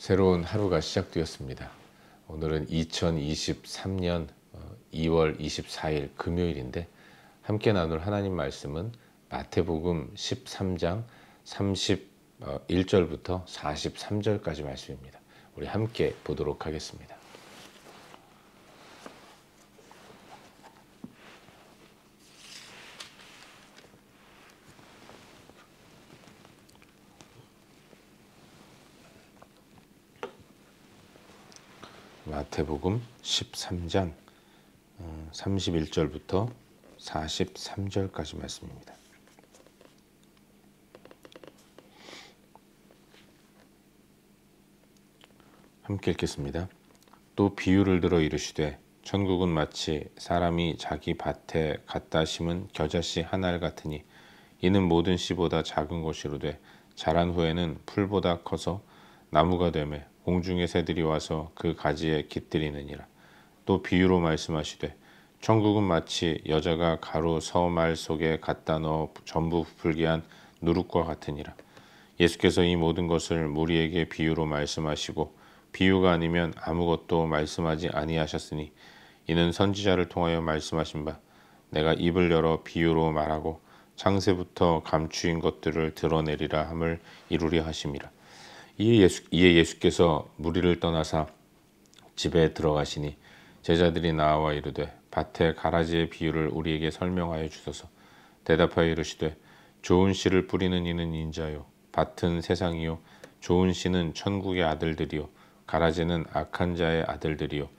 새로운 하루가 시작되었습니다. 오늘은 2023년 2월 24일 금요일인데 함께 나눌 하나님 말씀은 마태복음 13장 31절부터 43절까지 말씀입니다. 우리 함께 보도록 하겠습니다. 마태복음 13장 31절부터 43절까지 말씀입니다. 함께 읽겠습니다. 또 비유를 들어 이르시되 천국은 마치 사람이 자기 밭에 갖다 심은 겨자씨 한 알 같으니 이는 모든 씨보다 작은 것이로되 자란 후에는 풀보다 커서 나무가 되매 공중의 새들이 와서 그 가지에 깃들이느니라. 또 비유로 말씀하시되 천국은 마치 여자가 가루 서말 속에 갖다 넣어 전부 풀게 한 누룩과 같으니라. 예수께서 이 모든 것을 무리에게 비유로 말씀하시고 비유가 아니면 아무것도 말씀하지 아니하셨으니 이는 선지자를 통하여 말씀하신 바 내가 입을 열어 비유로 말하고 창세부터 감추인 것들을 드러내리라 함을 이루려 하심이라. 이에 예수께서 무리를 떠나사 집에 들어가시니 제자들이 나와 이르되 밭의 가라지의 비유를 우리에게 설명하여 주소서. 대답하여 이르시되 좋은 씨를 뿌리는 이는 인자요 밭은 세상이요 좋은 씨는 천국의 아들들이요 가라지는 악한 자의 아들들이요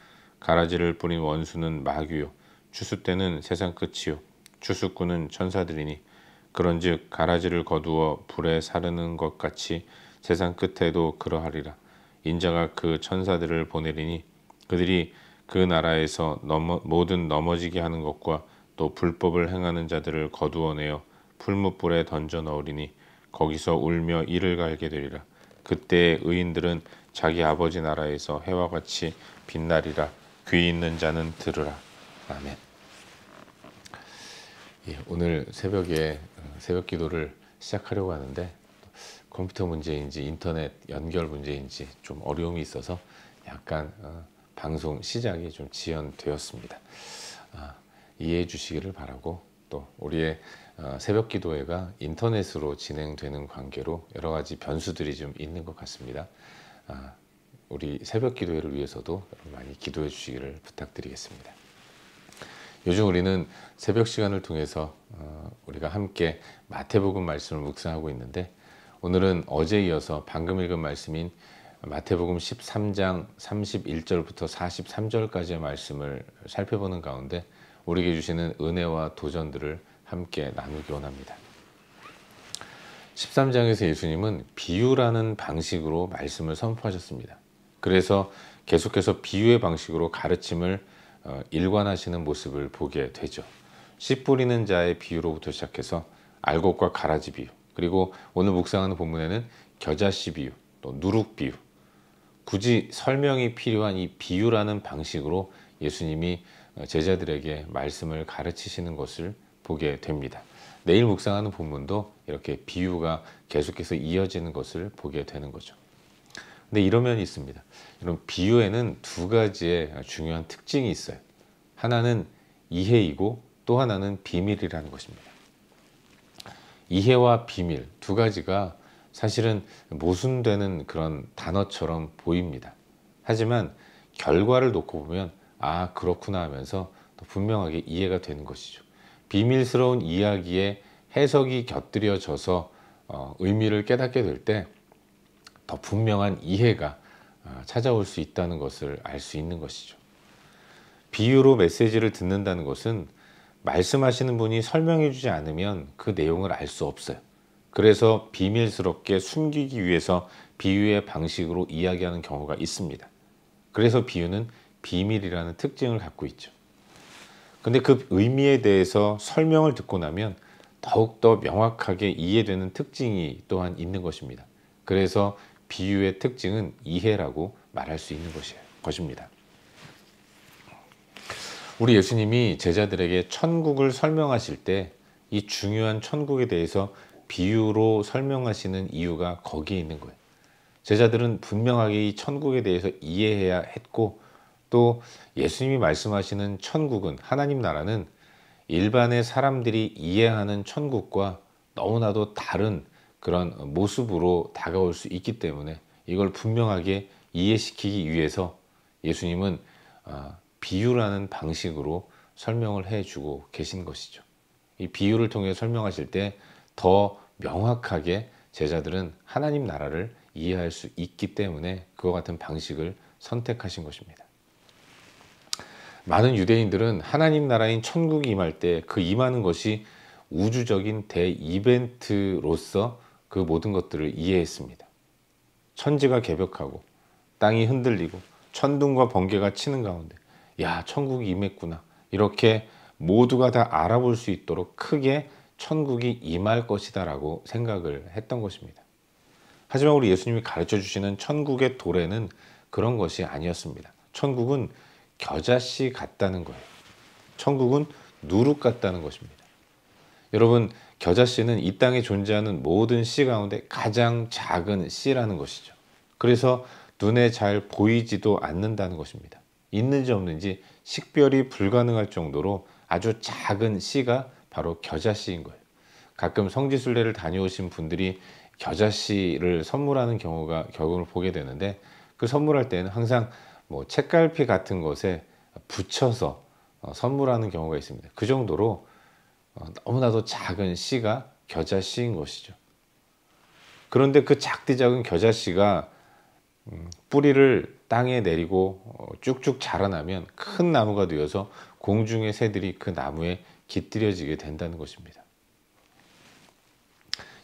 가라지를 뿌린 원수는 마귀요 추수 때는 세상 끝이요 추수꾼은 천사들이니 그런즉 가라지를 거두어 불에 사르는 것 같이 세상 끝에도 그러하리라. 인자가 그 천사들을 보내리니 그들이 그 나라에서 모든 넘어지게 하는 것과 또 불법을 행하는 자들을 거두어내어 풀무불에 던져 넣으리니 거기서 울며 이를 갈게 되리라. 그때의 의인들은 자기 아버지 나라에서 해와 같이 빛나리라. 귀 있는 자는 들으라. 아멘. 오늘 새벽에 새벽 기도를 시작하려고 하는데 컴퓨터 문제인지 인터넷 연결 문제인지 좀 어려움이 있어서 약간 방송 시작이 좀 지연되었습니다. 이해해 주시기를 바라고, 또 우리의 새벽 기도회가 인터넷으로 진행되는 관계로 여러 가지 변수들이 좀 있는 것 같습니다. 우리 새벽 기도회를 위해서도 많이 기도해 주시기를 부탁드리겠습니다. 요즘 우리는 새벽 시간을 통해서 우리가 함께 마태복음 말씀을 묵상하고 있는데, 오늘은 어제 이어서 방금 읽은 말씀인 마태복음 13장 31절부터 43절까지의 말씀을 살펴보는 가운데 우리에게 주시는 은혜와 도전들을 함께 나누기 원합니다. 13장에서 예수님은 비유라는 방식으로 말씀을 선포하셨습니다. 그래서 계속해서 비유의 방식으로 가르침을 일관하시는 모습을 보게 되죠. 씨 뿌리는 자의 비유로부터 시작해서 알곡과 가라지 비유, 그리고 오늘 묵상하는 본문에는 겨자씨 비유, 또 누룩 비유, 굳이 설명이 필요한 이 비유라는 방식으로 예수님이 제자들에게 말씀을 가르치시는 것을 보게 됩니다. 내일 묵상하는 본문도 이렇게 비유가 계속해서 이어지는 것을 보게 되는 거죠. 근데 이런 면이 있습니다. 이런 비유에는 두 가지의 중요한 특징이 있어요. 하나는 이해이고 또 하나는 비밀이라는 것입니다. 이해와 비밀 두 가지가 사실은 모순되는 그런 단어처럼 보입니다. 하지만 결과를 놓고 보면 아, 그렇구나 하면서 또 분명하게 이해가 되는 것이죠. 비밀스러운 이야기에 해석이 곁들여져서 의미를 깨닫게 될 때 더 분명한 이해가 찾아올 수 있다는 것을 알 수 있는 것이죠. 비유로 메시지를 듣는다는 것은 말씀하시는 분이 설명해 주지 않으면 그 내용을 알 수 없어요. 그래서 비밀스럽게 숨기기 위해서 비유의 방식으로 이야기하는 경우가 있습니다. 그래서 비유는 비밀이라는 특징을 갖고 있죠. 근데 그 의미에 대해서 설명을 듣고 나면 더욱더 명확하게 이해되는 특징이 또한 있는 것입니다. 그래서 비유의 특징은 이해라고 말할 수 있는 것입니다. 우리 예수님이 제자들에게 천국을 설명하실 때 이 중요한 천국에 대해서 비유로 설명하시는 이유가 거기에 있는 거예요. 제자들은 분명하게 이 천국에 대해서 이해해야 했고, 또 예수님이 말씀하시는 천국은, 하나님 나라는 일반의 사람들이 이해하는 천국과 너무나도 다른 그런 모습으로 다가올 수 있기 때문에 이걸 분명하게 이해시키기 위해서 예수님은 비유라는 방식으로 설명을 해주고 계신 것이죠. 이 비유를 통해 설명하실 때 더 명확하게 제자들은 하나님 나라를 이해할 수 있기 때문에 그와 같은 방식을 선택하신 것입니다. 많은 유대인들은 하나님 나라인 천국이 임할 때 그 임하는 것이 우주적인 대이벤트로서 그 모든 것들을 이해했습니다. 천지가 개벽하고 땅이 흔들리고 천둥과 번개가 치는 가운데 야, 천국이 임했구나, 이렇게 모두가 다 알아볼 수 있도록 크게 천국이 임할 것이다 라고 생각을 했던 것입니다. 하지만 우리 예수님이 가르쳐 주시는 천국의 도래는 그런 것이 아니었습니다. 천국은 겨자씨 같다는 거예요. 천국은 누룩 같다는 것입니다. 여러분, 겨자씨는 이 땅에 존재하는 모든 씨 가운데 가장 작은 씨라는 것이죠. 그래서 눈에 잘 보이지도 않는다는 것입니다. 있는지 없는지 식별이 불가능할 정도로 아주 작은 씨가 바로 겨자씨인 거예요. 가끔 성지순례를 다녀오신 분들이 겨자씨를 선물하는 경우를 보게 되는데, 그 선물할 때는 항상 뭐 책갈피 같은 것에 붙여서 선물하는 경우가 있습니다. 그 정도로 너무나도 작은 씨가 겨자씨인 것이죠. 그런데 그 작디 작은 겨자씨가 뿌리를 땅에 내리고 쭉쭉 자라나면 큰 나무가 되어서 공중의 새들이 그 나무에 깃들여지게 된다는 것입니다.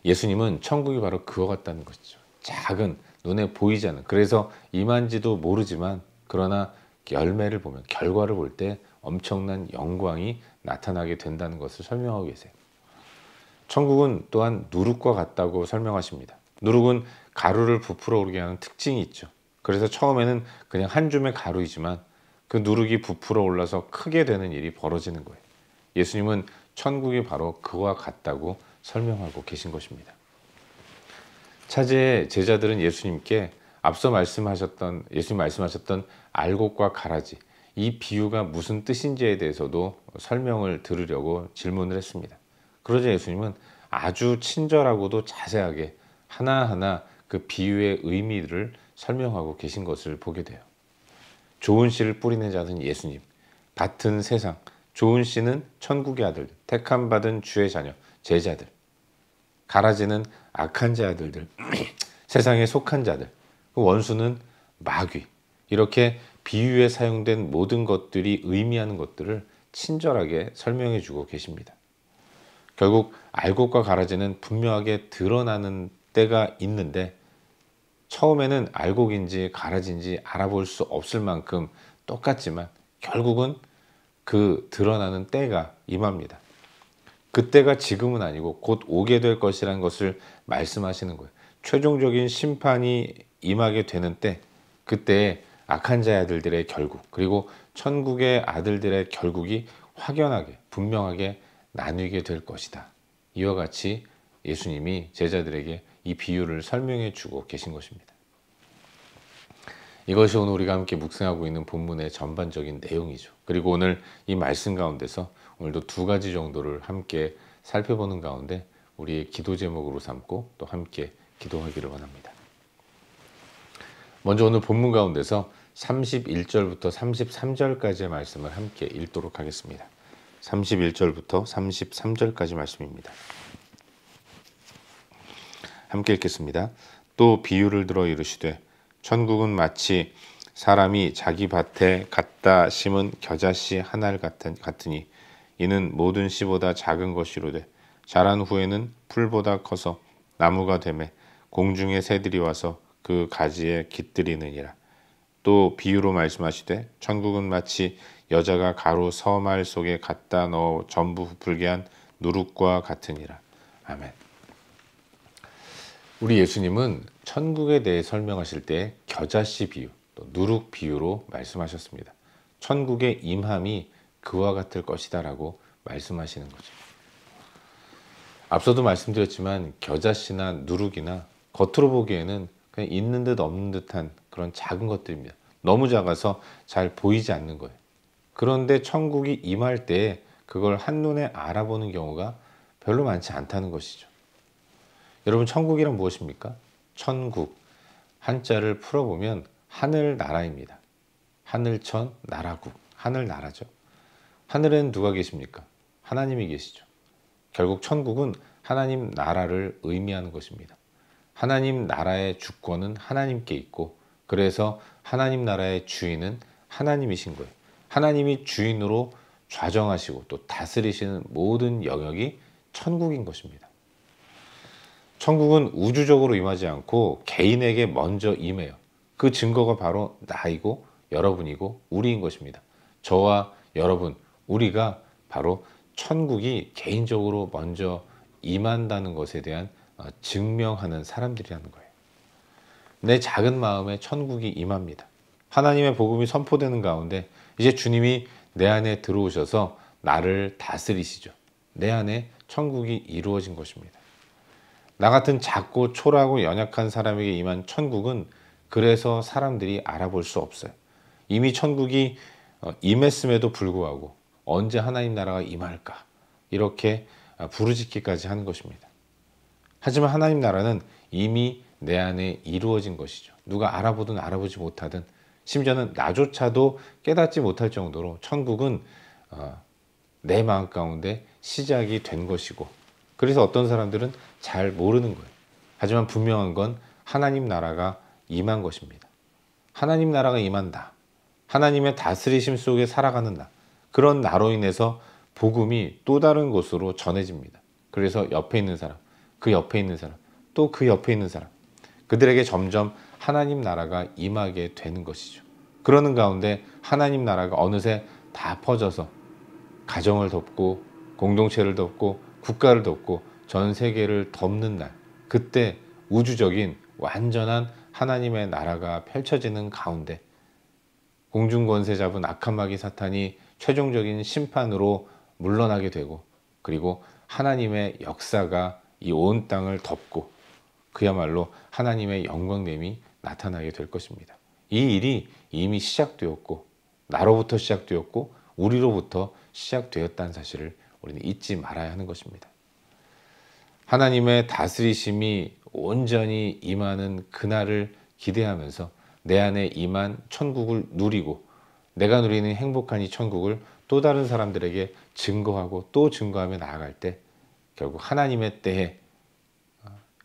예수님은 천국이 바로 그와 같다는 것이죠. 작은, 눈에 보이지 않는, 그래서 임한지도 모르지만 그러나 열매를 보면, 결과를 볼 때 엄청난 영광이 나타나게 된다는 것을 설명하고 계세요. 천국은 또한 누룩과 같다고 설명하십니다. 누룩은 가루를 부풀어 오르게 하는 특징이 있죠. 그래서 처음에는 그냥 한 줌의 가루이지만 그 누룩이 부풀어 올라서 크게 되는 일이 벌어지는 거예요. 예수님은 천국이 바로 그와 같다고 설명하고 계신 것입니다. 차제의 제자들은 예수님께 앞서 예수님 말씀하셨던 알곡과 가라지, 이 비유가 무슨 뜻인지에 대해서도 설명을 들으려고 질문을 했습니다. 그러자 예수님은 아주 친절하고도 자세하게 하나하나 그 비유의 의미를 설명하고 계신 것을 보게 돼요. 좋은 씨를 뿌리는 자는 예수님, 밭은 세상, 좋은 씨는 천국의 아들들, 택함 받은 주의 자녀, 제자들, 가라지는 악한 자들들, 세상에 속한 자들, 원수는 마귀. 이렇게 비유에 사용된 모든 것들이 의미하는 것들을 친절하게 설명해 주고 계십니다. 결국 알곡과 가라지는 분명하게 드러나는 때가 있는데, 처음에는 알곡인지 가라지인지 알아볼 수 없을 만큼 똑같지만 결국은 그 드러나는 때가 임합니다. 그때가 지금은 아니고 곧 오게 될 것이라는 것을 말씀하시는 거예요. 최종적인 심판이 임하게 되는 때, 그때에 악한 자의 아들들의 결국, 그리고 천국의 아들들의 결국이 확연하게 분명하게 나뉘게 될 것이다. 이와 같이 예수님이 제자들에게 이 비유를 설명해 주고 계신 것입니다. 이것이 오늘 우리가 함께 묵상하고 있는 본문의 전반적인 내용이죠. 그리고 오늘 이 말씀 가운데서 오늘도 두 가지 정도를 함께 살펴보는 가운데 우리의 기도 제목으로 삼고 또 함께 기도하기를 원합니다. 먼저 오늘 본문 가운데서 31절부터 33절까지의 말씀을 함께 읽도록 하겠습니다. 31절부터 33절까지 말씀입니다. 함께 읽겠습니다. 또 비유를 들어 이르시되 천국은 마치 사람이 자기 밭에 갖다 심은 겨자씨 한 알 같으니 이는 모든 씨보다 작은 것이로되 자란 후에는 풀보다 커서 나무가 되매 공중의 새들이 와서 그 가지에 깃들이느니라. 또 비유로 말씀하시되 천국은 마치 여자가 가루 서말 속에 갖다 넣어 전부 부풀게 한 누룩과 같으니라. 아멘. 우리 예수님은 천국에 대해 설명하실 때 겨자씨 비유, 또 누룩 비유로 말씀하셨습니다. 천국의 임함이 그와 같을 것이다 라고 말씀하시는 거죠. 앞서도 말씀드렸지만 겨자씨나 누룩이나 겉으로 보기에는 그냥 있는 듯 없는 듯한 그런 작은 것들입니다. 너무 작아서 잘 보이지 않는 거예요. 그런데 천국이 임할 때 그걸 한눈에 알아보는 경우가 별로 많지 않다는 것이죠. 여러분, 천국이란 무엇입니까? 천국, 한자를 풀어보면 하늘나라입니다. 하늘천 나라국, 하늘나라죠. 하늘에는 누가 계십니까? 하나님이 계시죠. 결국 천국은 하나님 나라를 의미하는 것입니다. 하나님 나라의 주권은 하나님께 있고, 그래서 하나님 나라의 주인은 하나님이신 거예요. 하나님이 주인으로 좌정하시고 또 다스리시는 모든 영역이 천국인 것입니다. 천국은 우주적으로 임하지 않고 개인에게 먼저 임해요. 그 증거가 바로 나이고 여러분이고 우리인 것입니다. 저와 여러분, 우리가 바로 천국이 개인적으로 먼저 임한다는 것에 대한 증명하는 사람들이라는 거예요. 내 작은 마음에 천국이 임합니다. 하나님의 복음이 선포되는 가운데 이제 주님이 내 안에 들어오셔서 나를 다스리시죠. 내 안에 천국이 이루어진 것입니다. 나 같은 작고 초라하고 연약한 사람에게 임한 천국은 그래서 사람들이 알아볼 수 없어요. 이미 천국이 임했음에도 불구하고 언제 하나님 나라가 임할까 이렇게 부르짖기까지 하는 것입니다. 하지만 하나님 나라는 이미 내 안에 이루어진 것이죠. 누가 알아보든 알아보지 못하든, 심지어는 나조차도 깨닫지 못할 정도로 천국은 내 마음 가운데 시작이 된 것이고, 그래서 어떤 사람들은 잘 모르는 거예요. 하지만 분명한 건 하나님 나라가 임한 것입니다. 하나님 나라가 임한다. 하나님의 다스리심 속에 살아가는 나. 그런 나로 인해서 복음이 또 다른 곳으로 전해집니다. 그래서 옆에 있는 사람, 그 옆에 있는 사람, 또 그 옆에 있는 사람, 그들에게 점점 하나님 나라가 임하게 되는 것이죠. 그러는 가운데 하나님 나라가 어느새 다 퍼져서 가정을 덮고 공동체를 덮고 국가를 덮고 전 세계를 덮는 날, 그때 우주적인 완전한 하나님의 나라가 펼쳐지는 가운데 공중권세 잡은 악한 마귀 사탄이 최종적인 심판으로 물러나게 되고, 그리고 하나님의 역사가 이 온 땅을 덮고 그야말로 하나님의 영광됨이 나타나게 될 것입니다. 이 일이 이미 시작되었고, 나로부터 시작되었고 우리로부터 시작되었다는 사실을 우리는 잊지 말아야 하는 것입니다. 하나님의 다스리심이 온전히 임하는 그날을 기대하면서 내 안에 임한 천국을 누리고, 내가 누리는 행복한 이 천국을 또 다른 사람들에게 증거하고 또 증거하며 나아갈 때 결국 하나님의 때에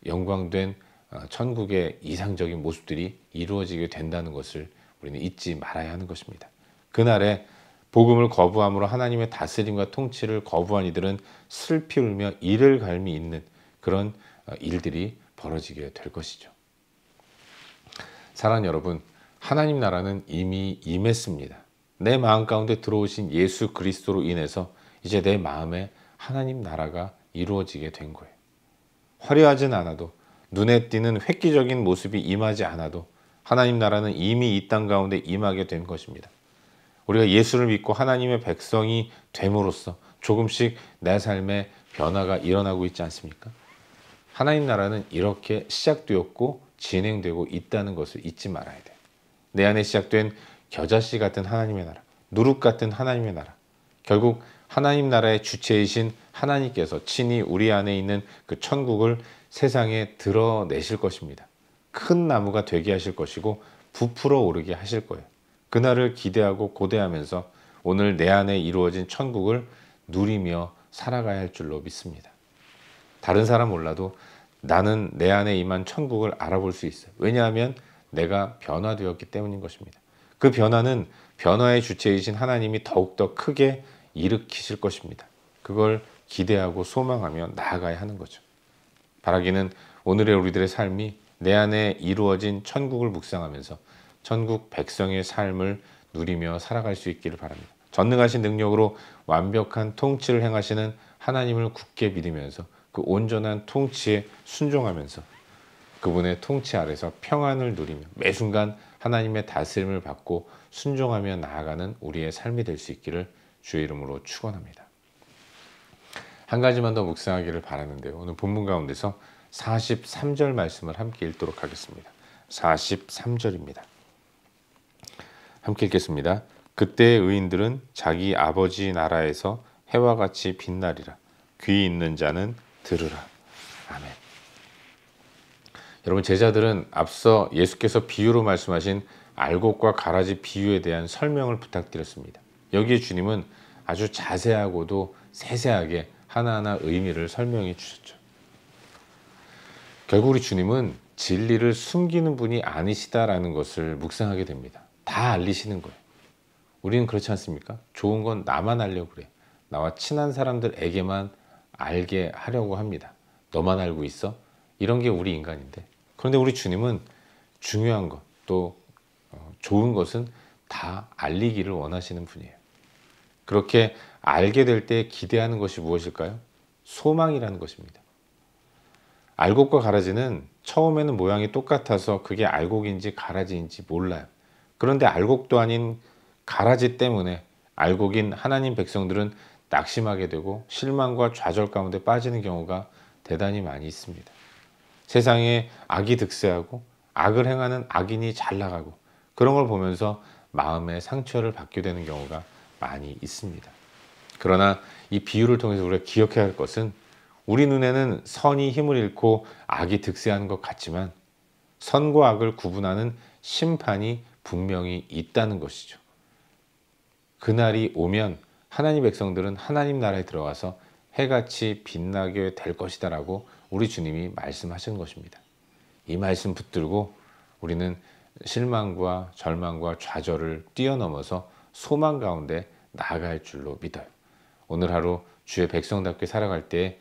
영광된 천국의 이상적인 모습들이 이루어지게 된다는 것을 우리는 잊지 말아야 하는 것입니다. 그날에 복음을 거부함으로 하나님의 다스림과 통치를 거부한 이들은 슬피 울며 이를 갈미 있는 그런 일들이 벌어지게 될 것이죠. 사랑하는 여러분, 하나님 나라는 이미 임했습니다. 내 마음 가운데 들어오신 예수 그리스도로 인해서 이제 내 마음에 하나님 나라가 이루어지게 된 거예요. 화려하진 않아도, 눈에 띄는 획기적인 모습이 임하지 않아도 하나님 나라는 이미 이 땅 가운데 임하게 된 것입니다. 우리가 예수를 믿고 하나님의 백성이 됨으로써 조금씩 내 삶에 변화가 일어나고 있지 않습니까? 하나님 나라는 이렇게 시작되었고 진행되고 있다는 것을 잊지 말아야 돼요. 내 안에 시작된 겨자씨 같은 하나님의 나라, 누룩 같은 하나님의 나라, 결국 하나님 나라의 주체이신 하나님께서 친히 우리 안에 있는 그 천국을 세상에 드러내실 것입니다. 큰 나무가 되게 하실 것이고 부풀어 오르게 하실 거예요. 그날을 기대하고 고대하면서 오늘 내 안에 이루어진 천국을 누리며 살아가야 할 줄로 믿습니다. 다른 사람 몰라도 나는 내 안에 임한 천국을 알아볼 수 있어요. 왜냐하면 내가 변화되었기 때문인 것입니다. 그 변화는 변화의 주체이신 하나님이 더욱더 크게 일으키실 것입니다. 그걸 기대하고 소망하며 나아가야 하는 거죠. 바라기는 오늘의 우리들의 삶이 내 안에 이루어진 천국을 묵상하면서 천국 백성의 삶을 누리며 살아갈 수 있기를 바랍니다. 전능하신 능력으로 완벽한 통치를 행하시는 하나님을 굳게 믿으면서 그 온전한 통치에 순종하면서 그분의 통치 아래서 평안을 누리며 매 순간 하나님의 다스림을 받고 순종하며 나아가는 우리의 삶이 될 수 있기를 주의 이름으로 축원합니다. 한 가지만 더 묵상하기를 바라는데요. 오늘 본문 가운데서 43절 말씀을 함께 읽도록 하겠습니다. 43절입니다. 함께 읽겠습니다. 그때의 의인들은 자기 아버지 나라에서 해와 같이 빛나리라. 귀 있는 자는 들으라. 아멘. 여러분, 제자들은 앞서 예수께서 비유로 말씀하신 알곡과 가라지 비유에 대한 설명을 부탁드렸습니다. 여기에 주님은 아주 자세하고도 세세하게 하나하나 의미를 설명해 주셨죠. 결국 우리 주님은 진리를 숨기는 분이 아니시다라는 것을 묵상하게 됩니다. 다 알리시는 거예요. 우리는 그렇지 않습니까? 좋은 건 나만 알려고 그래. 나와 친한 사람들에게만 알게 하려고 합니다. 너만 알고 있어? 이런 게 우리 인간인데. 그런데 우리 주님은 중요한 것, 또 좋은 것은 다 알리기를 원하시는 분이에요. 그렇게 알게 될 때 기대하는 것이 무엇일까요? 소망이라는 것입니다. 알곡과 가라지는 처음에는 모양이 똑같아서 그게 알곡인지 가라지인지 몰라요. 그런데 알곡도 아닌 가라지 때문에 알곡인 하나님 백성들은 낙심하게 되고 실망과 좌절 가운데 빠지는 경우가 대단히 많이 있습니다. 세상에 악이 득세하고 악을 행하는 악인이 잘 나가고 그런 걸 보면서 마음의 상처를 받게 되는 경우가 많이 있습니다. 그러나 이 비유를 통해서 우리가 기억해야 할 것은 우리 눈에는 선이 힘을 잃고 악이 득세하는 것 같지만 선과 악을 구분하는 심판이 분명히 있다는 것이죠. 그날이 오면 하나님 백성들은 하나님 나라에 들어가서 해같이 빛나게 될 것이다 라고 우리 주님이 말씀하신 것입니다. 이 말씀 붙들고 우리는 실망과 절망과 좌절을 뛰어넘어서 소망 가운데 나아갈 줄로 믿어요. 오늘 하루 주의 백성답게 살아갈 때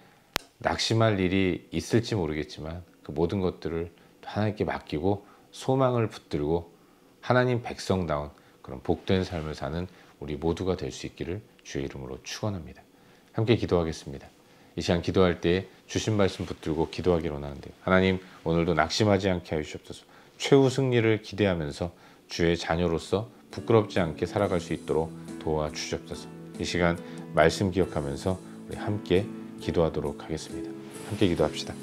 낙심할 일이 있을지 모르겠지만 그 모든 것들을 하나님께 맡기고 소망을 붙들고 하나님 백성다운 그런 복된 삶을 사는 우리 모두가 될 수 있기를 주의 이름으로 축원합니다. 함께 기도하겠습니다. 이 시간 기도할 때 주신 말씀 붙들고 기도하기를 원하는데요. 하나님, 오늘도 낙심하지 않게 하여 주옵소서. 최후 승리를 기대하면서 주의 자녀로서 부끄럽지 않게 살아갈 수 있도록 도와주시옵소서. 이 시간 말씀 기억하면서 우리 함께 기도하도록 하겠습니다. 함께 기도합시다.